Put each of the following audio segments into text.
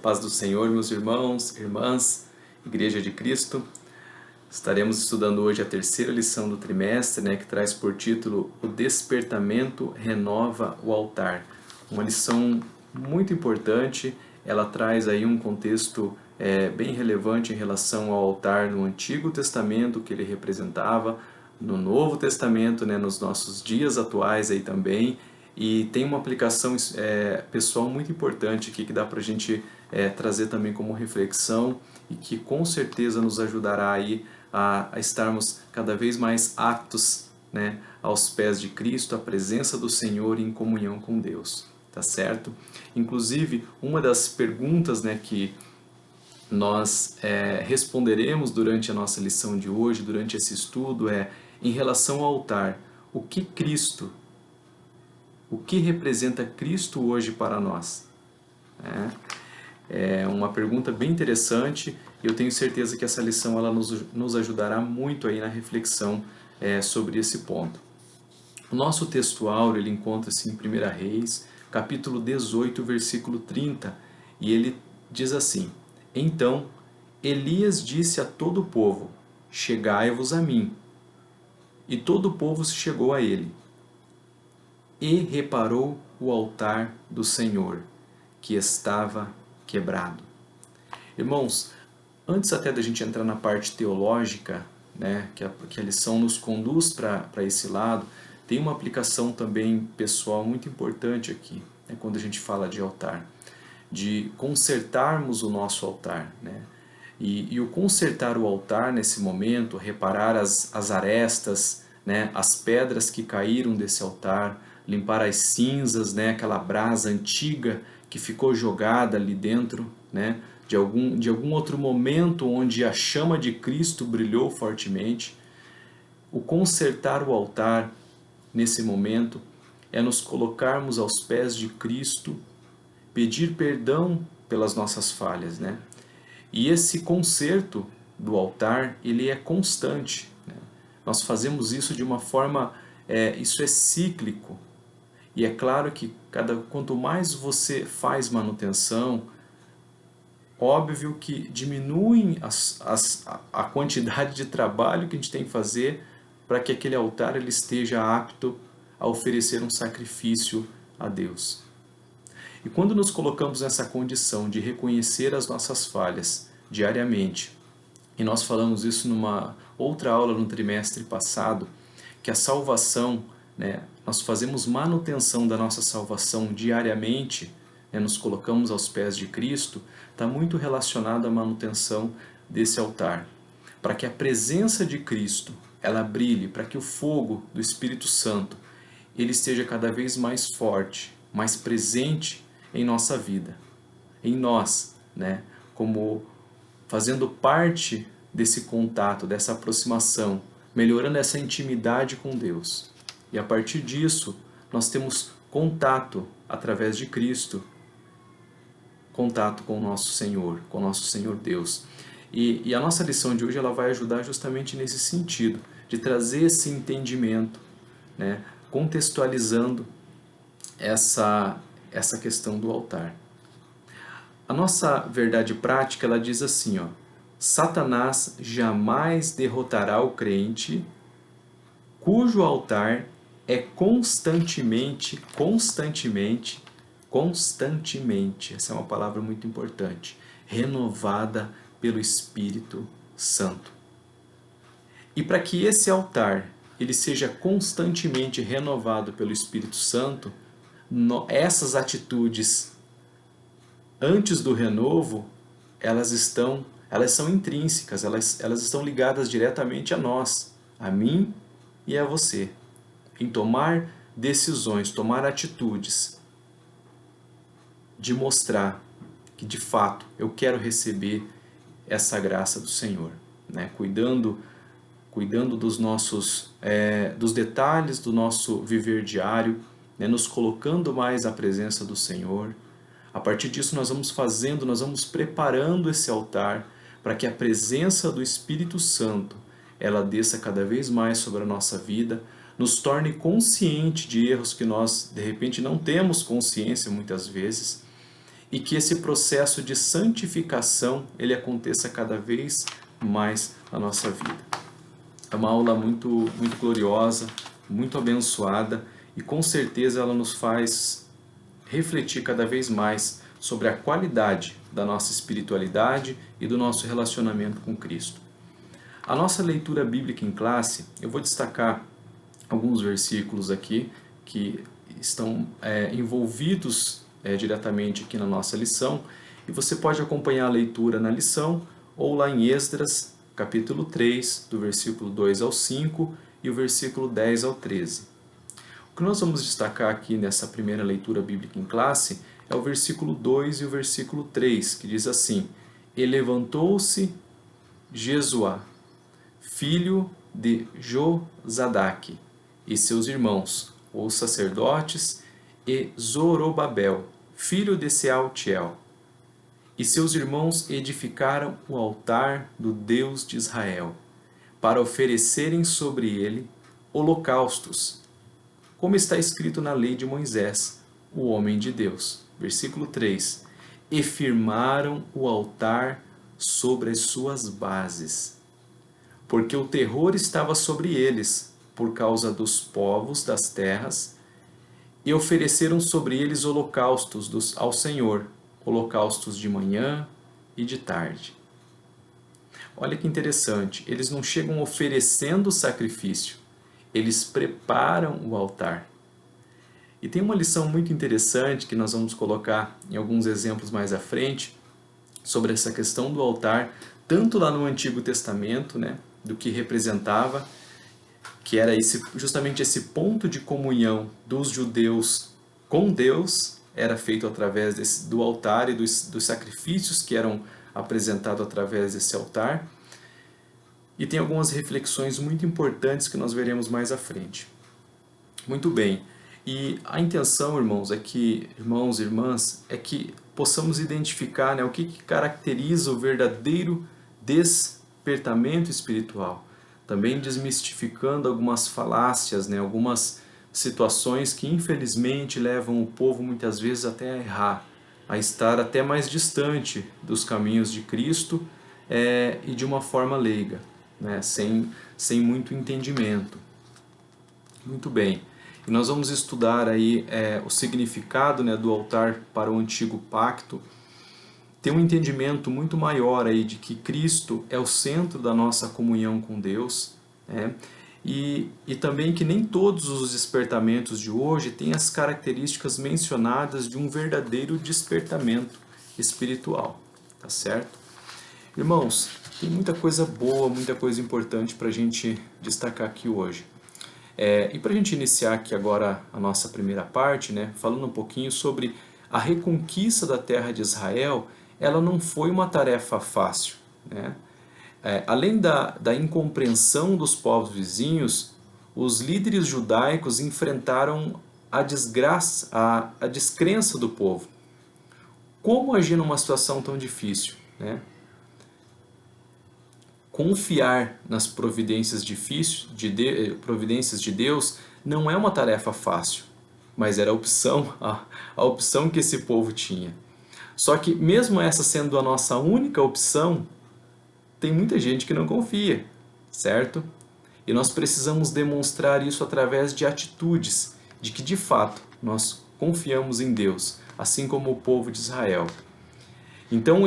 Paz do Senhor, meus irmãos, irmãs, Igreja de Cristo. Estaremos estudando hoje a terceira lição do trimestre, que traz por título O Despertamento Renova o Altar. Uma lição muito importante, ela traz aí um contexto bem relevante em relação ao altar no Antigo Testamento, que ele representava, no Novo Testamento, nos nossos dias atuais aí também, e tem uma aplicação pessoal muito importante aqui que dá para a gente trazer também como reflexão e que com certeza nos ajudará aí a estarmos cada vez mais aptos, aos pés de Cristo, à presença do Senhor e em comunhão com Deus, tá certo? Inclusive, uma das perguntas que nós responderemos durante a nossa lição de hoje, durante esse estudo, em relação ao altar, o que representa Cristo hoje para nós? É uma pergunta bem interessante e eu tenho certeza que essa lição ela nos ajudará muito aí na reflexão sobre esse ponto. O nosso texto áureo ele encontra-se em 1 Reis, capítulo 18, versículo 30, e ele diz assim: Então Elias disse a todo o povo: Chegai-vos a mim. E todo o povo se chegou a ele. E reparou o altar do Senhor, que estava quebrado. Irmãos, antes até da gente entrar na parte teológica, que a lição nos conduz para esse lado, tem uma aplicação também pessoal muito importante aqui, quando a gente fala de altar, de consertarmos o nosso altar. E o consertar o altar nesse momento, reparar as arestas, as pedras que caíram desse altar, limpar as cinzas, aquela brasa antiga que ficou jogada ali dentro, de algum outro momento onde a chama de Cristo brilhou fortemente. O consertar o altar nesse momento é nos colocarmos aos pés de Cristo, pedir perdão pelas nossas falhas, E esse conserto do altar, ele é constante. Nós fazemos isso de uma forma, isso é cíclico. E é claro que quanto mais você faz manutenção, óbvio que diminui a quantidade de trabalho que a gente tem que fazer para que aquele altar ele esteja apto a oferecer um sacrifício a Deus. E quando nos colocamos nessa condição de reconhecer as nossas falhas diariamente, e nós falamos isso numa outra aula no trimestre passado, que a salvação, nós fazemos manutenção da nossa salvação diariamente, nos colocamos aos pés de Cristo, está muito relacionado à manutenção desse altar. Para que a presença de Cristo ela brilhe, para que o fogo do Espírito Santo ele esteja cada vez mais forte, mais presente em nossa vida, em nós, como fazendo parte desse contato, dessa aproximação, melhorando essa intimidade com Deus. E a partir disso, nós temos contato através de Cristo, contato com o nosso Senhor Deus. E a nossa lição de hoje ela vai ajudar justamente nesse sentido, de trazer esse entendimento, contextualizando essa questão do altar. A nossa verdade prática ela diz assim, Satanás jamais derrotará o crente cujo altar é constantemente, essa é uma palavra muito importante, renovada pelo Espírito Santo. E para que esse altar ele seja constantemente renovado pelo Espírito Santo, essas atitudes antes do renovo, elas são intrínsecas, elas estão ligadas diretamente a nós, a mim e a você, em tomar decisões, tomar atitudes, de mostrar que de fato eu quero receber essa graça do Senhor, cuidando dos detalhes do nosso viver diário, nos colocando mais à presença do Senhor. A partir disso nós vamos preparando esse altar para que a presença do Espírito Santo ela desça cada vez mais sobre a nossa vida, nos torne consciente de erros que nós de repente não temos consciência muitas vezes, e que esse processo de santificação ele aconteça cada vez mais na nossa vida. É uma aula muito gloriosa, muito abençoada e com certeza ela nos faz refletir cada vez mais sobre a qualidade da nossa espiritualidade e do nosso relacionamento com Cristo. A nossa leitura bíblica em classe, eu vou destacar alguns versículos aqui que estão envolvidos diretamente aqui na nossa lição, e você pode acompanhar a leitura na lição ou lá em Esdras, capítulo 3, do versículo 2 ao 5 e o versículo 10 ao 13. O que nós vamos destacar aqui nessa primeira leitura bíblica em classe é o versículo 2 e o versículo 3, que diz assim: E levantou-se Jesuá, filho de Josadaque, e seus irmãos, os sacerdotes, e Zorobabel, filho de Sealtiel. E seus irmãos edificaram o altar do Deus de Israel, para oferecerem sobre ele holocaustos, como está escrito na lei de Moisés, o homem de Deus. Versículo 3. E firmaram o altar sobre as suas bases, porque o terror estava sobre eles, por causa dos povos das terras, e ofereceram sobre eles holocaustos ao Senhor, holocaustos de manhã e de tarde. Olha que interessante, eles não chegam oferecendo o sacrifício, eles preparam o altar. E tem uma lição muito interessante que nós vamos colocar em alguns exemplos mais à frente, sobre essa questão do altar, tanto lá no Antigo Testamento, né, do que representava, que era justamente esse ponto de comunhão dos judeus com Deus, era feito através do altar e dos sacrifícios que eram apresentados através desse altar. E tem algumas reflexões muito importantes que nós veremos mais à frente. Muito bem, e a intenção, irmãos, irmãos e irmãs, é que possamos identificar, né, o que caracteriza o verdadeiro despertamento espiritual. Também desmistificando algumas falácias, né, algumas situações que infelizmente levam o povo muitas vezes até a errar, a estar até mais distante dos caminhos de Cristo e de uma forma leiga, né, sem muito entendimento. Muito bem, e nós vamos estudar aí o significado, né, do altar para o Antigo Pacto, ter um entendimento muito maior aí de que Cristo é o centro da nossa comunhão com Deus, né? E também que nem todos os despertamentos de hoje têm as características mencionadas de um verdadeiro despertamento espiritual, tá certo? Irmãos, tem muita coisa boa, muita coisa importante para a gente destacar aqui hoje. E para a gente iniciar aqui agora a nossa primeira parte, né, falando um pouquinho sobre a reconquista da terra de Israel, ela não foi uma tarefa fácil, né? Além da incompreensão dos povos vizinhos, os líderes judaicos enfrentaram a descrença do povo. Como agir numa situação tão difícil, né? Confiar nas providências de Deus não é uma tarefa fácil, mas era a opção que esse povo tinha. Só que mesmo essa sendo a nossa única opção, tem muita gente que não confia, certo? E nós precisamos demonstrar isso através de atitudes, de que de fato nós confiamos em Deus, assim como o povo de Israel. Então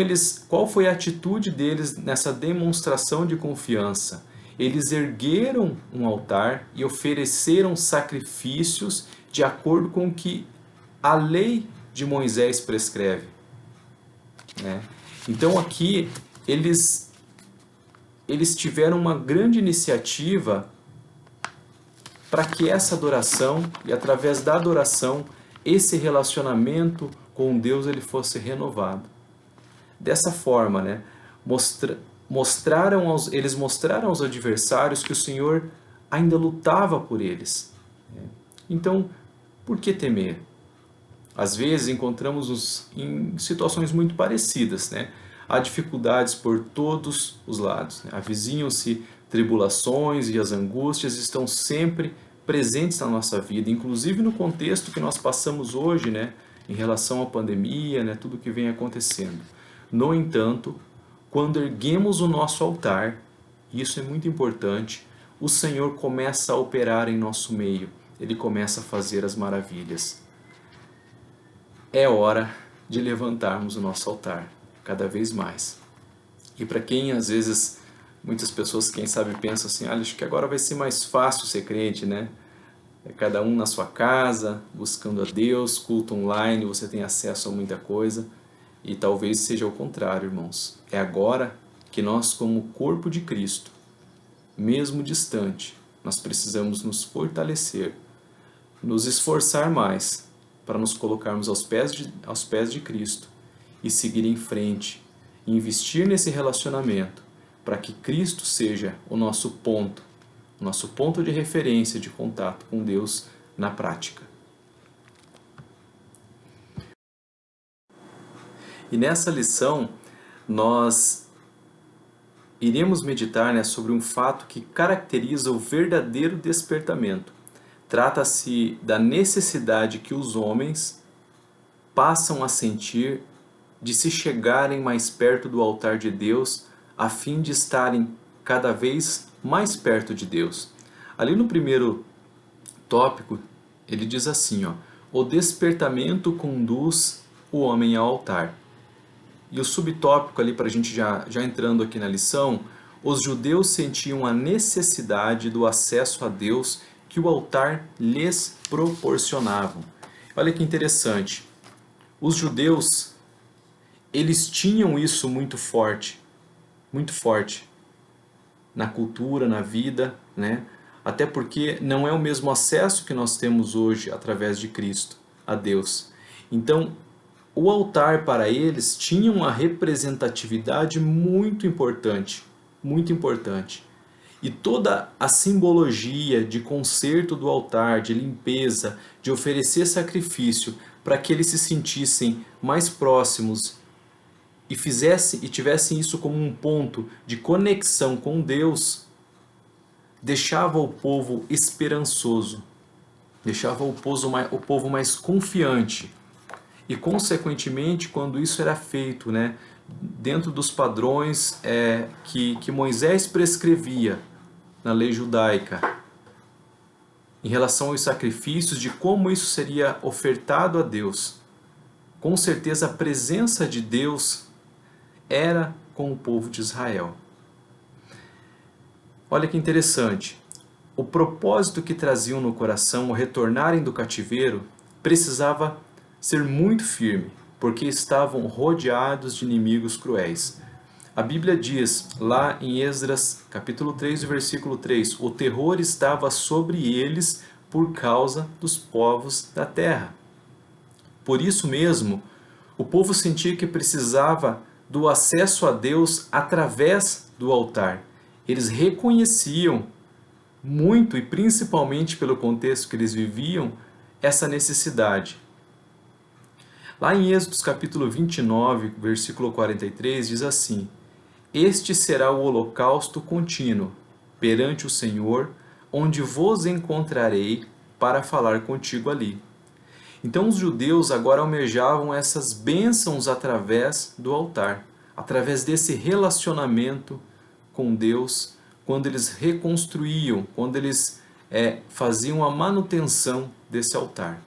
qual foi a atitude deles nessa demonstração de confiança? Eles ergueram um altar e ofereceram sacrifícios de acordo com o que a lei de Moisés prescreve, né? Então aqui eles tiveram uma grande iniciativa para que essa adoração e através da adoração esse relacionamento com Deus ele fosse renovado. Dessa forma, né, eles mostraram aos adversários que o Senhor ainda lutava por eles. Então, por que temer? Às vezes encontramos-nos em situações muito parecidas, né? Há dificuldades por todos os lados, né? Avizinham-se tribulações e as angústias estão sempre presentes na nossa vida, inclusive no contexto que nós passamos hoje, né? em relação à pandemia, né, tudo que vem acontecendo. No entanto, quando erguemos o nosso altar, e isso é muito importante, o Senhor começa a operar em nosso meio, Ele começa a fazer as maravilhas. É hora de levantarmos o nosso altar, cada vez mais. E para quem às vezes, muitas pessoas, quem sabe, pensam assim, acho que agora vai ser mais fácil ser crente, né? É cada um na sua casa, buscando a Deus, culto online, você tem acesso a muita coisa. E talvez seja o contrário, irmãos. É agora que nós, como corpo de Cristo, mesmo distante, nós precisamos nos fortalecer, nos esforçar mais para nos colocarmos aos pés de Cristo e seguir em frente, e investir nesse relacionamento para que Cristo seja o nosso ponto de referência, de contato com Deus na prática. E nessa lição, nós iremos meditar, né, sobre um fato que caracteriza o verdadeiro despertamento. Trata-se da necessidade que os homens passam a sentir de se chegarem mais perto do altar de Deus, a fim de estarem cada vez mais perto de Deus. Ali no primeiro tópico, ele diz assim, ó, o despertamento conduz o homem ao altar. E o subtópico ali, para a gente já entrando aqui na lição, os judeus sentiam a necessidade do acesso a Deus que o altar lhes proporcionava. Olha que interessante, os judeus, eles tinham isso muito forte na cultura, na vida, né? Até porque não é o mesmo acesso que nós temos hoje através de Cristo a Deus. Então, o altar para eles tinha uma representatividade muito importante, muito importante. E toda a simbologia de conserto do altar, de limpeza, de oferecer sacrifício para que eles se sentissem mais próximos e tivessem isso como um ponto de conexão com Deus, deixava o povo esperançoso, deixava o povo mais confiante. E, consequentemente, quando isso era feito, né, dentro dos padrões que Moisés prescrevia na lei judaica, em relação aos sacrifícios, de como isso seria ofertado a Deus, com certeza a presença de Deus era com o povo de Israel. Olha que interessante, o propósito que traziam no coração ao retornarem do cativeiro precisava ser muito firme, porque estavam rodeados de inimigos cruéis. A Bíblia diz, lá em Esdras, capítulo 3, versículo 3, o terror estava sobre eles por causa dos povos da terra. Por isso mesmo, o povo sentia que precisava do acesso a Deus através do altar. Eles reconheciam muito, e principalmente pelo contexto que eles viviam, essa necessidade. Lá em Êxodo capítulo 29, versículo 43, diz assim, este será o holocausto contínuo perante o Senhor, onde vos encontrarei para falar contigo ali. Então os judeus agora almejavam essas bênçãos através do altar, através desse relacionamento com Deus, quando eles reconstruíam, quando eles faziam a manutenção desse altar.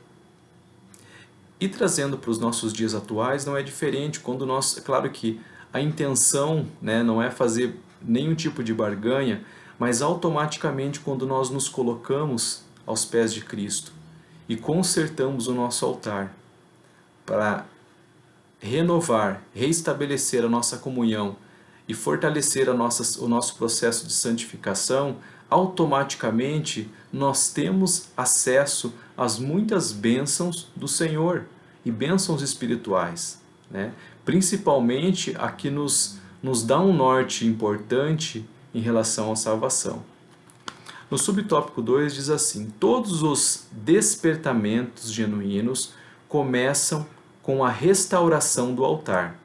E trazendo para os nossos dias atuais, não é diferente quando nós, é claro que a intenção, né, não é fazer nenhum tipo de barganha, mas automaticamente quando nós nos colocamos aos pés de Cristo e consertamos o nosso altar para renovar, reestabelecer a nossa comunhão e fortalecer o nosso processo de santificação, automaticamente nós temos acesso às muitas bênçãos do Senhor e bênçãos espirituais, né? Principalmente a que nos dá um norte importante em relação à salvação. No subtópico 2 diz assim, todos os despertamentos genuínos começam com a restauração do altar.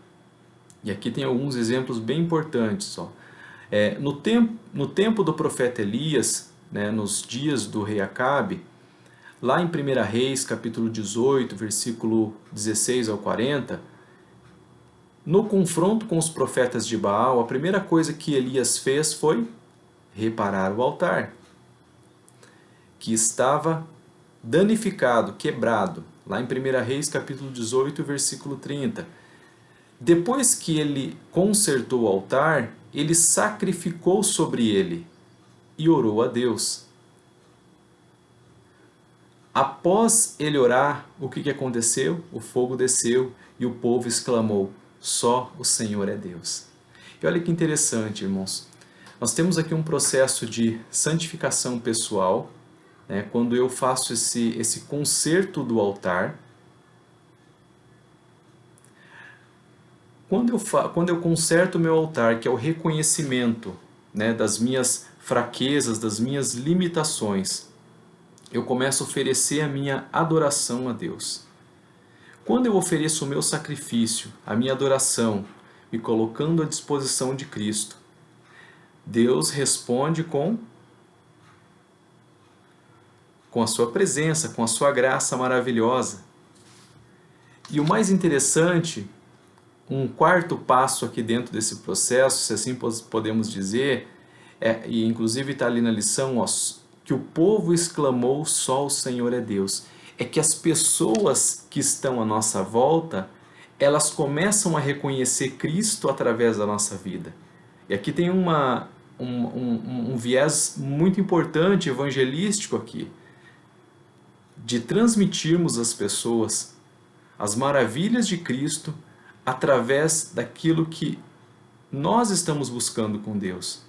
E aqui tem alguns exemplos bem importantes. Ó. No tempo do profeta Elias, né, nos dias do rei Acabe, Lá em 1 Reis, capítulo 18, versículo 16 ao 40, no confronto com os profetas de Baal, a primeira coisa que Elias fez foi reparar o altar, que estava danificado, quebrado. Lá em 1 Reis, capítulo 18, versículo 30. Depois que ele consertou o altar, ele sacrificou sobre ele e orou a Deus. Após ele orar, o que aconteceu? O fogo desceu e o povo exclamou: só o Senhor é Deus. E olha que interessante, irmãos. Nós temos aqui um processo de santificação pessoal, né? Quando eu faço esse conserto do altar. Quando eu conserto o meu altar, que é o reconhecimento, né, das minhas fraquezas, das minhas limitações, eu começo a oferecer a minha adoração a Deus. Quando eu ofereço o meu sacrifício, a minha adoração, me colocando à disposição de Cristo, Deus responde com a sua presença, com a sua graça maravilhosa. E o mais interessante, um quarto passo aqui dentro desse processo, se assim podemos dizer, e inclusive está ali na lição, ó, que o povo exclamou, só o Senhor é Deus. É que as pessoas que estão à nossa volta, elas começam a reconhecer Cristo através da nossa vida. E aqui tem um viés muito importante, evangelístico aqui, de transmitirmos às pessoas as maravilhas de Cristo através daquilo que nós estamos buscando com Deus.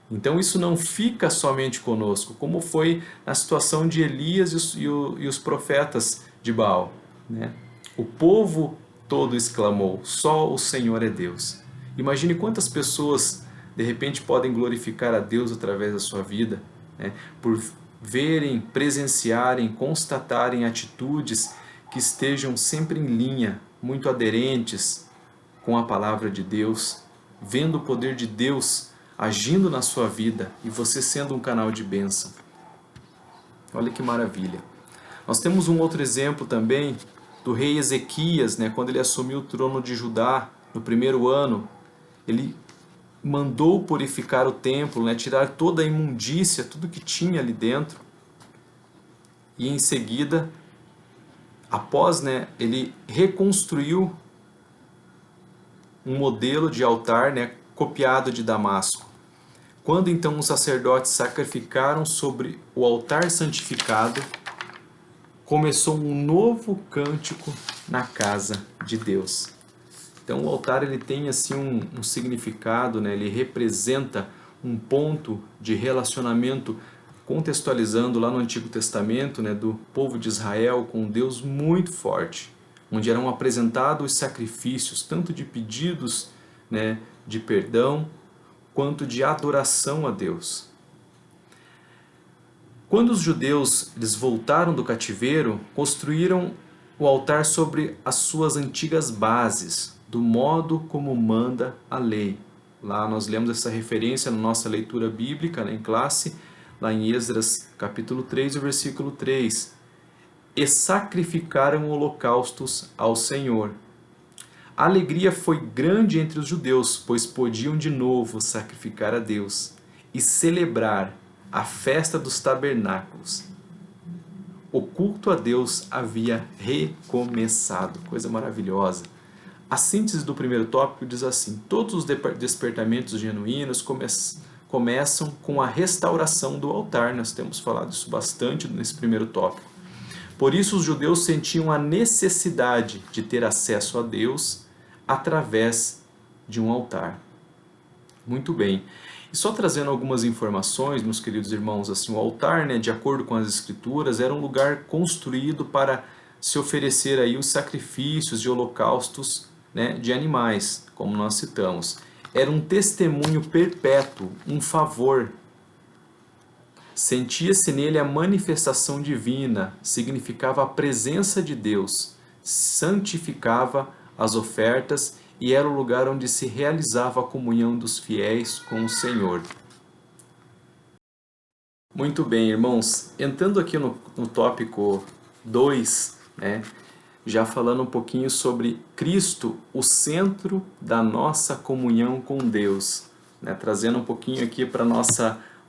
Então isso não fica somente conosco, como foi na situação de Elias e os profetas de Baal, né? O povo todo exclamou, só o Senhor é Deus. Imagine quantas pessoas de repente podem glorificar a Deus através da sua vida, né? Por verem, presenciarem, constatarem atitudes que estejam sempre em linha, muito aderentes com a palavra de Deus, vendo o poder de Deus agindo na sua vida e você sendo um canal de bênção. Olha que maravilha. Nós temos um outro exemplo também do rei Ezequias, né, quando ele assumiu o trono de Judá no primeiro ano, ele mandou purificar o templo, né, tirar toda a imundícia, tudo que tinha ali dentro. E em seguida, após, né, ele reconstruiu um modelo de altar, né, copiado de Damasco. Quando então os sacerdotes sacrificaram sobre o altar santificado, começou um novo cântico na casa de Deus. Então o altar ele tem assim um significado, né? Ele representa um ponto de relacionamento, contextualizando lá no Antigo Testamento, né, do povo de Israel com um Deus muito forte, onde eram apresentados os sacrifícios, tanto de pedidos, né, de perdão, quanto de adoração a Deus. Quando os judeus eles voltaram do cativeiro, construíram o altar sobre as suas antigas bases, do modo como manda a lei. Lá nós lemos essa referência na nossa leitura bíblica, né, em classe, lá em Esdras capítulo 3, o versículo 3. E sacrificaram holocaustos ao Senhor. A alegria foi grande entre os judeus, pois podiam de novo sacrificar a Deus e celebrar a festa dos tabernáculos. O culto a Deus havia recomeçado, coisa maravilhosa. A síntese do primeiro tópico diz assim: todos os despertamentos genuínos começam com a restauração do altar. Nós temos falado isso bastante nesse primeiro tópico. Por isso os judeus sentiam a necessidade de ter acesso a Deus através de um altar. Muito bem. E só trazendo algumas informações, meus queridos irmãos, assim, o altar, né, de acordo com as escrituras, era um lugar construído para se oferecer aí os sacrifícios de holocaustos, né, de animais, como nós citamos. Era um testemunho perpétuo, um favor. Sentia-se nele a manifestação divina, significava a presença de Deus, santificava as ofertas e era o lugar onde se realizava a comunhão dos fiéis com o Senhor. Muito bem, irmãos. Entrando aqui no tópico 2, né, já falando um pouquinho sobre Cristo, o centro da nossa comunhão com Deus, né, trazendo um pouquinho aqui para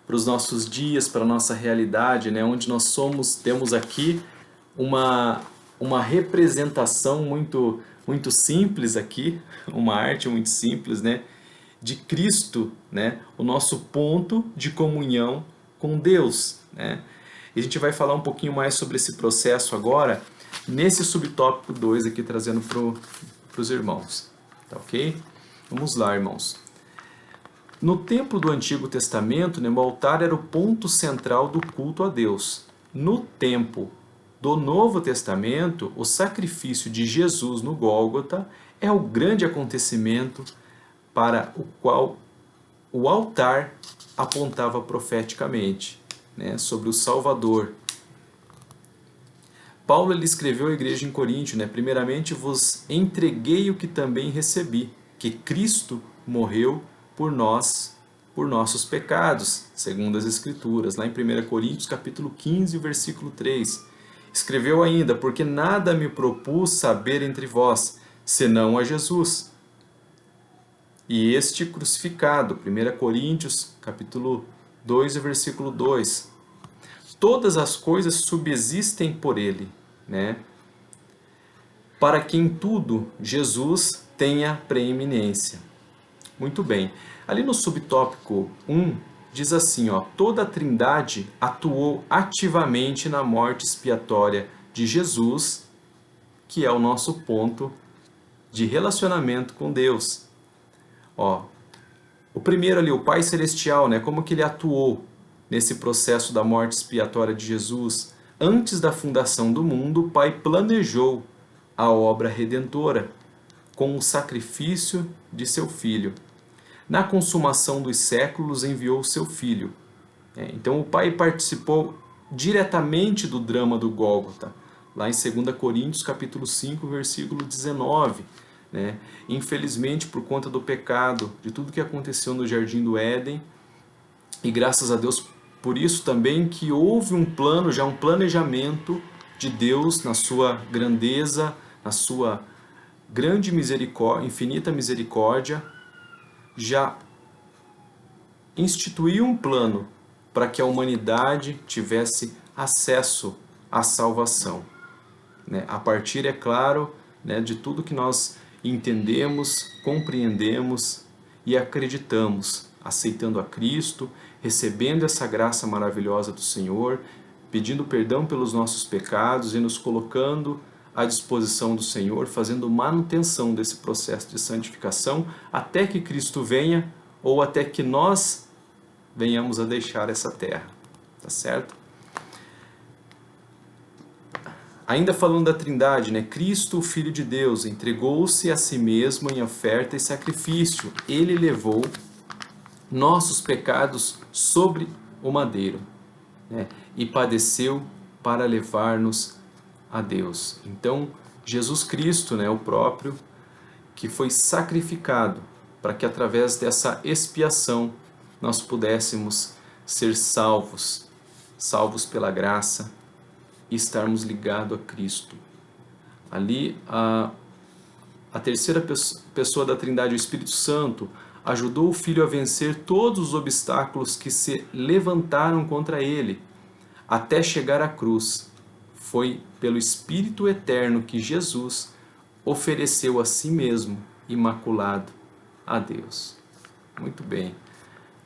os nossos dias, para a nossa realidade, né, onde nós temos aqui uma, uma representação muito simples aqui, uma arte muito simples, né, de Cristo, né, o nosso ponto de comunhão com Deus, né? E a gente vai falar um pouquinho mais sobre esse processo agora, nesse subtópico 2 aqui, trazendo para os irmãos, tá ok? Vamos lá, irmãos. No templo do Antigo Testamento, né, o altar era o ponto central do culto a Deus. No tempo do Novo Testamento, o sacrifício de Jesus no Gólgota é o grande acontecimento para o qual o altar apontava profeticamente, né, sobre o Salvador. Paulo ele escreveu à igreja em Coríntio, né, primeiramente vos entreguei o que também recebi, que Cristo morreu por nós, por nossos pecados, segundo as Escrituras, lá em 1 Coríntios capítulo 15, versículo 3. Escreveu ainda, porque nada me propus saber entre vós, senão a Jesus, e este crucificado, 1 Coríntios, capítulo 2, versículo 2. Todas as coisas subsistem por ele, né? Para que em tudo Jesus tenha preeminência. Muito bem. Ali no subtópico 1, diz assim, ó, toda a Trindade atuou ativamente na morte expiatória de Jesus, que é o nosso ponto de relacionamento com Deus. Ó, o primeiro ali, o Pai Celestial, né, como que ele atuou nesse processo da morte expiatória de Jesus? Antes da fundação do mundo, o Pai planejou a obra redentora com o sacrifício de seu Filho. Na consumação dos séculos, enviou o seu Filho. Então o Pai participou diretamente do drama do Gólgota, lá em 2 Coríntios capítulo 5, versículo 19. Né? Infelizmente, por conta do pecado, de tudo que aconteceu no Jardim do Éden, e graças a Deus por isso também que houve um plano, já um planejamento de Deus na sua grandeza, na sua grande misericórdia, infinita misericórdia, já instituiu um plano para que a humanidade tivesse acesso à salvação. Né? A partir, é claro, né, de tudo que nós entendemos, compreendemos e acreditamos, aceitando a Cristo, recebendo essa graça maravilhosa do Senhor, pedindo perdão pelos nossos pecados e nos colocando à disposição do Senhor, fazendo manutenção desse processo de santificação até que Cristo venha ou até que nós venhamos a deixar essa terra. Tá certo? Ainda falando da Trindade, né? Cristo, o Filho de Deus, entregou-se a si mesmo em oferta e sacrifício. Ele levou nossos pecados sobre o madeiro, né? E padeceu para levar-nos a Deus. Então, Jesus Cristo, né, o próprio, que foi sacrificado para que através dessa expiação nós pudéssemos ser salvos, salvos pela graça, e estarmos ligados a Cristo. Ali, a terceira pessoa da Trindade, o Espírito Santo, ajudou o Filho a vencer todos os obstáculos que se levantaram contra ele, até chegar à cruz. Foi pelo Espírito Eterno que Jesus ofereceu a si mesmo, imaculado, a Deus. Muito bem.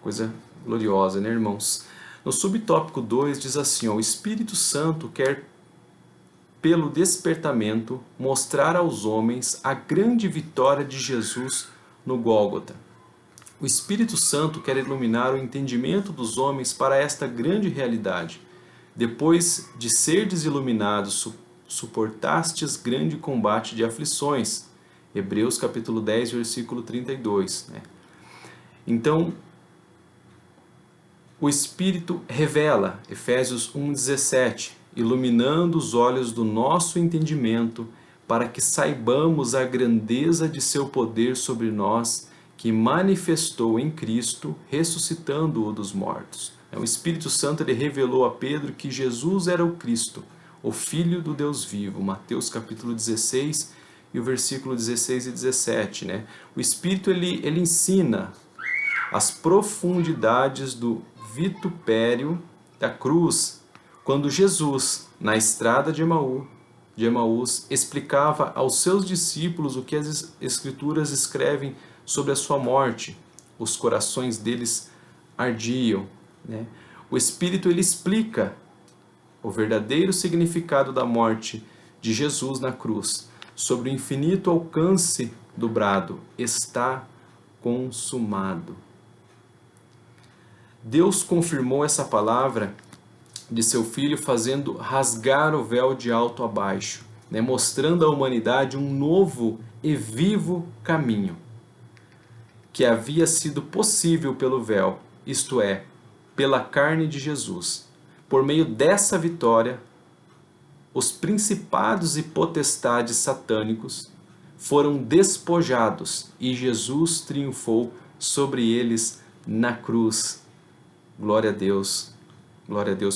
Coisa gloriosa, né, irmãos? No subtópico 2 diz assim, ó, o Espírito Santo quer, pelo despertamento, mostrar aos homens a grande vitória de Jesus no Gólgota. O Espírito Santo quer iluminar o entendimento dos homens para esta grande realidade. Depois de serdes iluminados, suportastes grande combate de aflições. Hebreus capítulo 10, versículo 32. Né? Então, o Espírito revela, Efésios 1,17, iluminando os olhos do nosso entendimento, para que saibamos a grandeza de seu poder sobre nós, que manifestou em Cristo, ressuscitando-o dos mortos. O Espírito Santo ele revelou a Pedro que Jesus era o Cristo, o Filho do Deus vivo. Mateus capítulo 16 e o versículo 16 e 17. Né? O Espírito ele ensina as profundidades do vitupério da cruz, quando Jesus, na estrada de Emaús, explicava aos seus discípulos o que as Escrituras escrevem sobre a sua morte. Os corações deles ardiam. Né? O Espírito ele explica o verdadeiro significado da morte de Jesus na cruz, sobre o infinito alcance do brado: está consumado. Deus confirmou essa palavra de seu Filho fazendo rasgar o véu de alto a baixo, né? Mostrando à humanidade um novo e vivo caminho, que havia sido possível pelo véu, isto é, pela carne de Jesus. Por meio dessa vitória, os principados e potestades satânicos foram despojados e Jesus triunfou sobre eles na cruz. Glória a Deus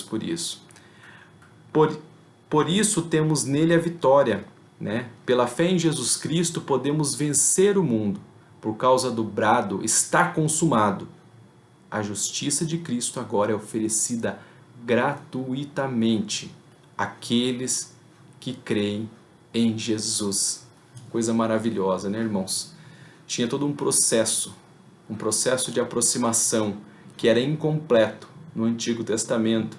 por isso. Por isso temos nele a vitória, né? Pela fé em Jesus Cristo podemos vencer o mundo, por causa do brado: está consumado. A justiça de Cristo agora é oferecida gratuitamente àqueles que creem em Jesus. Coisa maravilhosa, né, irmãos? Tinha todo um processo de aproximação que era incompleto no Antigo Testamento,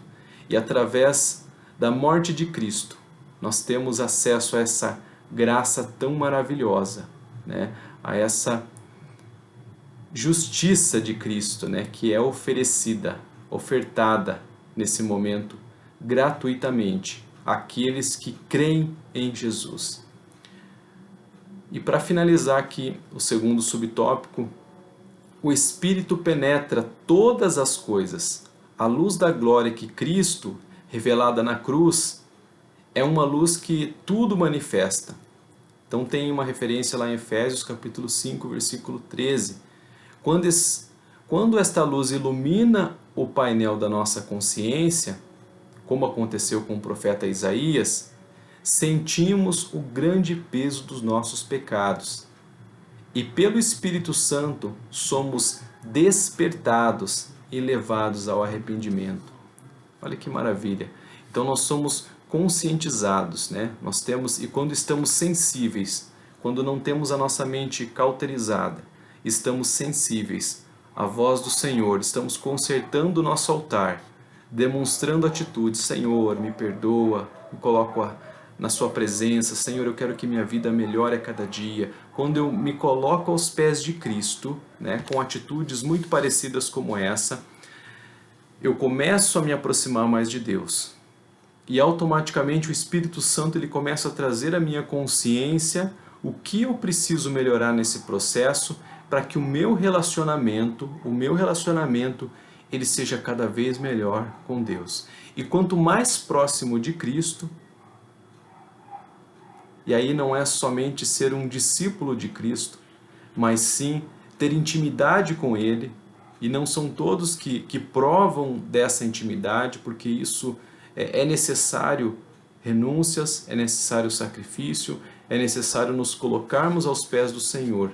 e através da morte de Cristo nós temos acesso a essa graça tão maravilhosa, né? A essa justiça de Cristo, né? Que é ofertada nesse momento gratuitamente àqueles que creem em Jesus. E para finalizar aqui o segundo subtópico, o Espírito penetra todas as coisas. A luz da glória que Cristo, revelada na cruz, é uma luz que tudo manifesta. Então tem uma referência lá em Efésios capítulo 5, versículo 13. Quando esta luz ilumina o painel da nossa consciência, como aconteceu com o profeta Isaías, sentimos o grande peso dos nossos pecados. E pelo Espírito Santo somos despertados e levados ao arrependimento. Olha que maravilha! Então nós somos conscientizados, né? E quando estamos sensíveis, quando não temos a nossa mente cauterizada, estamos sensíveis à voz do Senhor, estamos consertando o nosso altar, demonstrando atitude: Senhor, me perdoa, me coloco na sua presença, Senhor, eu quero que minha vida melhore a cada dia. Quando eu me coloco aos pés de Cristo, né, com atitudes muito parecidas como essa, eu começo a me aproximar mais de Deus. E automaticamente o Espírito Santo ele começa a trazer à minha consciência o que eu preciso melhorar nesse processo para que o meu relacionamento ele seja cada vez melhor com Deus. E quanto mais próximo de Cristo, e aí não é somente ser um discípulo de Cristo, mas sim ter intimidade com Ele, e não são todos que provam dessa intimidade, porque isso é necessário renúncias, é necessário sacrifício, é necessário nos colocarmos aos pés do Senhor,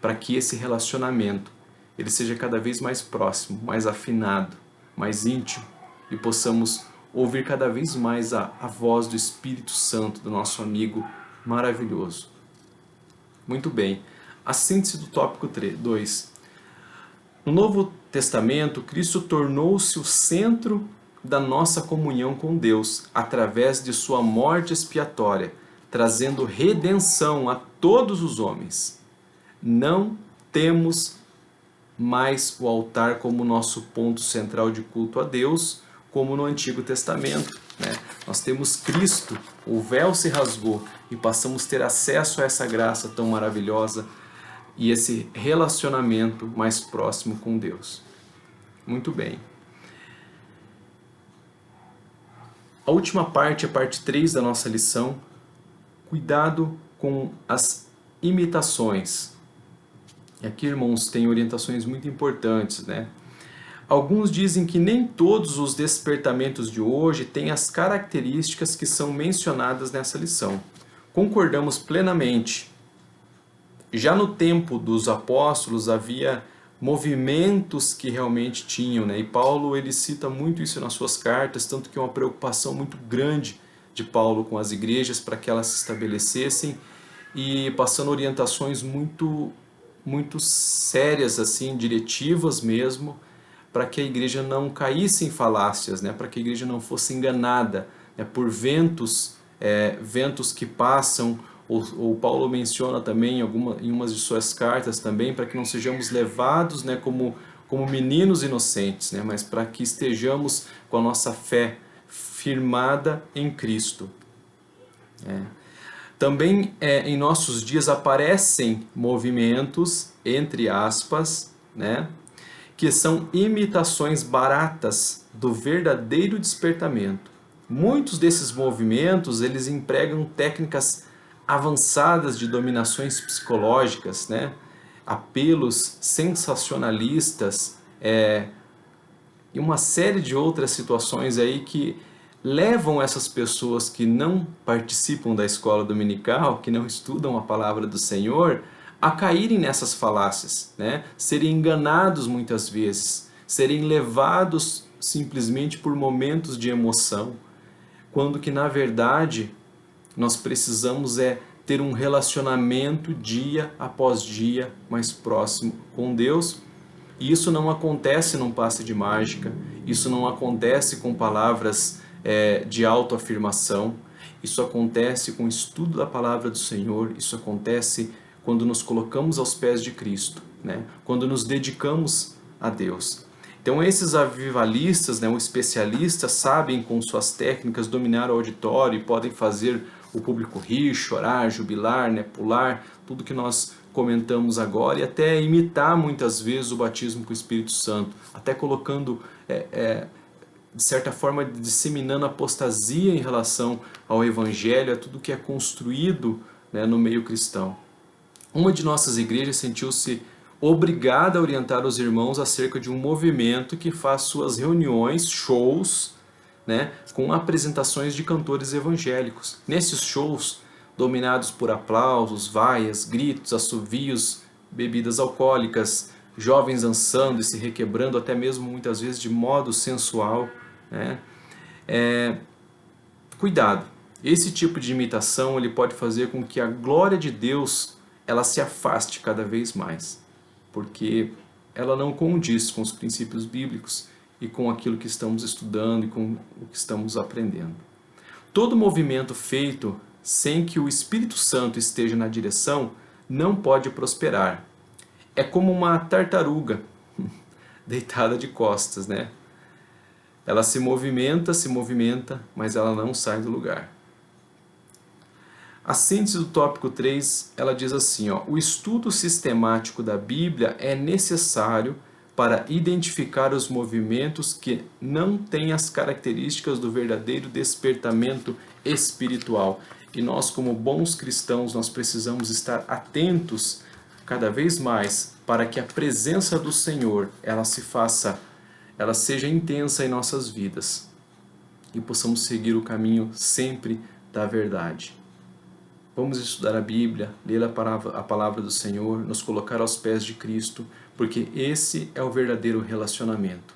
para que esse relacionamento ele seja cada vez mais próximo, mais afinado, mais íntimo, e possamos ouvir cada vez mais a voz do Espírito Santo, do nosso amigo maravilhoso. Muito bem, a síntese do tópico 2. No Novo Testamento, Cristo tornou-se o centro da nossa comunhão com Deus, através de sua morte expiatória, trazendo redenção a todos os homens. Não temos mais o altar como nosso ponto central de culto a Deus, como no Antigo Testamento, né? Nós temos Cristo, o véu se rasgou e passamos a ter acesso a essa graça tão maravilhosa e esse relacionamento mais próximo com Deus. Muito bem. A última parte, a parte 3 da nossa lição, cuidado com as imitações. E aqui, irmãos, tem orientações muito importantes, né? Alguns dizem que nem todos os despertamentos de hoje têm as características que são mencionadas nessa lição. Concordamos plenamente. Já no tempo dos apóstolos havia movimentos que realmente tinham, né? E Paulo ele cita muito isso nas suas cartas, tanto que é uma preocupação muito grande de Paulo com as igrejas para que elas se estabelecessem e passando orientações muito sérias assim, diretivas mesmo, para que a igreja não caísse em falácias, né? Para que a igreja não fosse enganada, né? Por ventos que passam. O Paulo menciona também em umas de suas cartas também, para que não sejamos levados, né, como meninos inocentes, né? Mas para que estejamos com a nossa fé firmada em Cristo. Também em nossos dias aparecem movimentos, entre aspas, né, que são imitações baratas do verdadeiro despertamento. Muitos desses movimentos eles empregam técnicas avançadas de dominações psicológicas, né, apelos sensacionalistas, e uma série de outras situações aí que levam essas pessoas que não participam da escola dominical, que não estudam a palavra do Senhor, a caírem nessas falácias, né? Serem enganados muitas vezes, serem levados simplesmente por momentos de emoção, quando que na verdade nós precisamos ter um relacionamento dia após dia mais próximo com Deus. E isso não acontece num passe de mágica, isso não acontece com palavras de autoafirmação, isso acontece com o estudo da palavra do Senhor, isso acontece quando nos colocamos aos pés de Cristo, né? Quando nos dedicamos a Deus. Então esses avivalistas, né, os especialistas, sabem com suas técnicas dominar o auditório e podem fazer o público rir, chorar, jubilar, né, pular, tudo que nós comentamos agora, e até imitar muitas vezes o batismo com o Espírito Santo, até colocando, de certa forma, disseminando apostasia em relação ao Evangelho, a tudo que é construído, né, no meio cristão. Uma de nossas igrejas sentiu-se obrigada a orientar os irmãos acerca de um movimento que faz suas reuniões, shows, né, com apresentações de cantores evangélicos. Nesses shows, dominados por aplausos, vaias, gritos, assovios, bebidas alcoólicas, jovens dançando e se requebrando, até mesmo muitas vezes de modo sensual, né? Cuidado, esse tipo de imitação ele pode fazer com que a glória de Deus ela se afaste cada vez mais, porque ela não condiz com os princípios bíblicos e com aquilo que estamos estudando e com o que estamos aprendendo. Todo movimento feito sem que o Espírito Santo esteja na direção não pode prosperar. É como uma tartaruga deitada de costas, né? Ela se movimenta, mas ela não sai do lugar. A síntese do tópico 3, ela diz assim, ó, o estudo sistemático da Bíblia é necessário para identificar os movimentos que não têm as características do verdadeiro despertamento espiritual. E nós, como bons cristãos, nós precisamos estar atentos cada vez mais para que a presença do Senhor, ela seja intensa em nossas vidas e possamos seguir o caminho sempre da verdade. Vamos estudar a Bíblia, ler a palavra do Senhor, nos colocar aos pés de Cristo, porque esse é o verdadeiro relacionamento.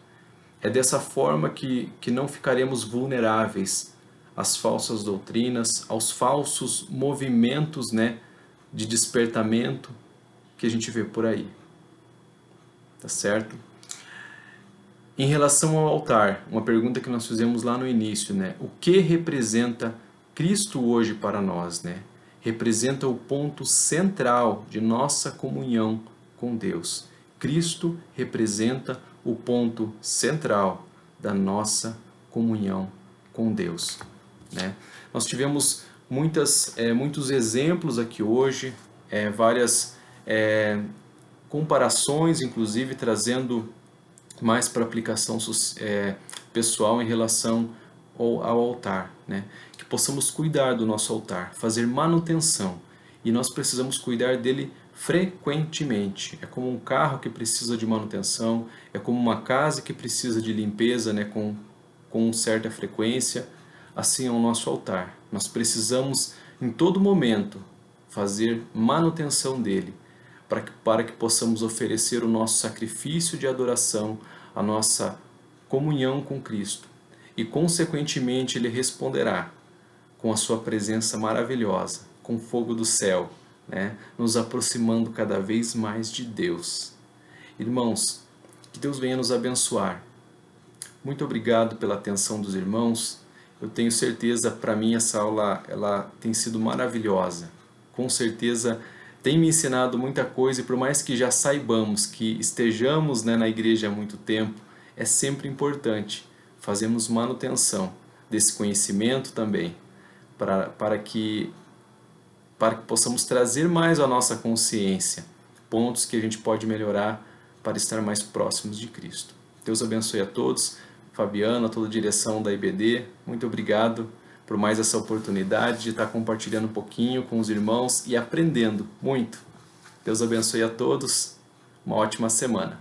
É dessa forma que não ficaremos vulneráveis às falsas doutrinas, aos falsos movimentos, né, de despertamento que a gente vê por aí. Tá certo? Em relação ao altar, uma pergunta que nós fizemos lá no início, né? O que representa Cristo hoje para nós, né? Representa o ponto central de nossa comunhão com Deus. Cristo representa o ponto central da nossa comunhão com Deus, né? Nós tivemos muitos exemplos aqui hoje, várias comparações, inclusive trazendo mais para aplicação pessoal em relação ao altar, né? Que possamos cuidar do nosso altar, fazer manutenção, e nós precisamos cuidar dele frequentemente. É como um carro que precisa de manutenção, é como uma casa que precisa de limpeza, né, com certa frequência. Assim é o nosso altar. Nós precisamos, em todo momento, fazer manutenção dele, para que possamos oferecer o nosso sacrifício de adoração, a nossa comunhão com Cristo. E, consequentemente, Ele responderá com a sua presença maravilhosa, com o fogo do céu, né? Nos aproximando cada vez mais de Deus. Irmãos, que Deus venha nos abençoar. Muito obrigado pela atenção dos irmãos. Eu tenho certeza, para mim, essa aula ela tem sido maravilhosa. Com certeza tem me ensinado muita coisa e por mais que já saibamos que estejamos, né, na igreja há muito tempo, é sempre importante fazermos manutenção desse conhecimento também, para que possamos trazer mais à nossa consciência pontos que a gente pode melhorar para estar mais próximos de Cristo. Deus abençoe a todos. Fabiano, a toda a direção da IBD, muito obrigado por mais essa oportunidade de estar compartilhando um pouquinho com os irmãos e aprendendo muito. Deus abençoe a todos. Uma ótima semana.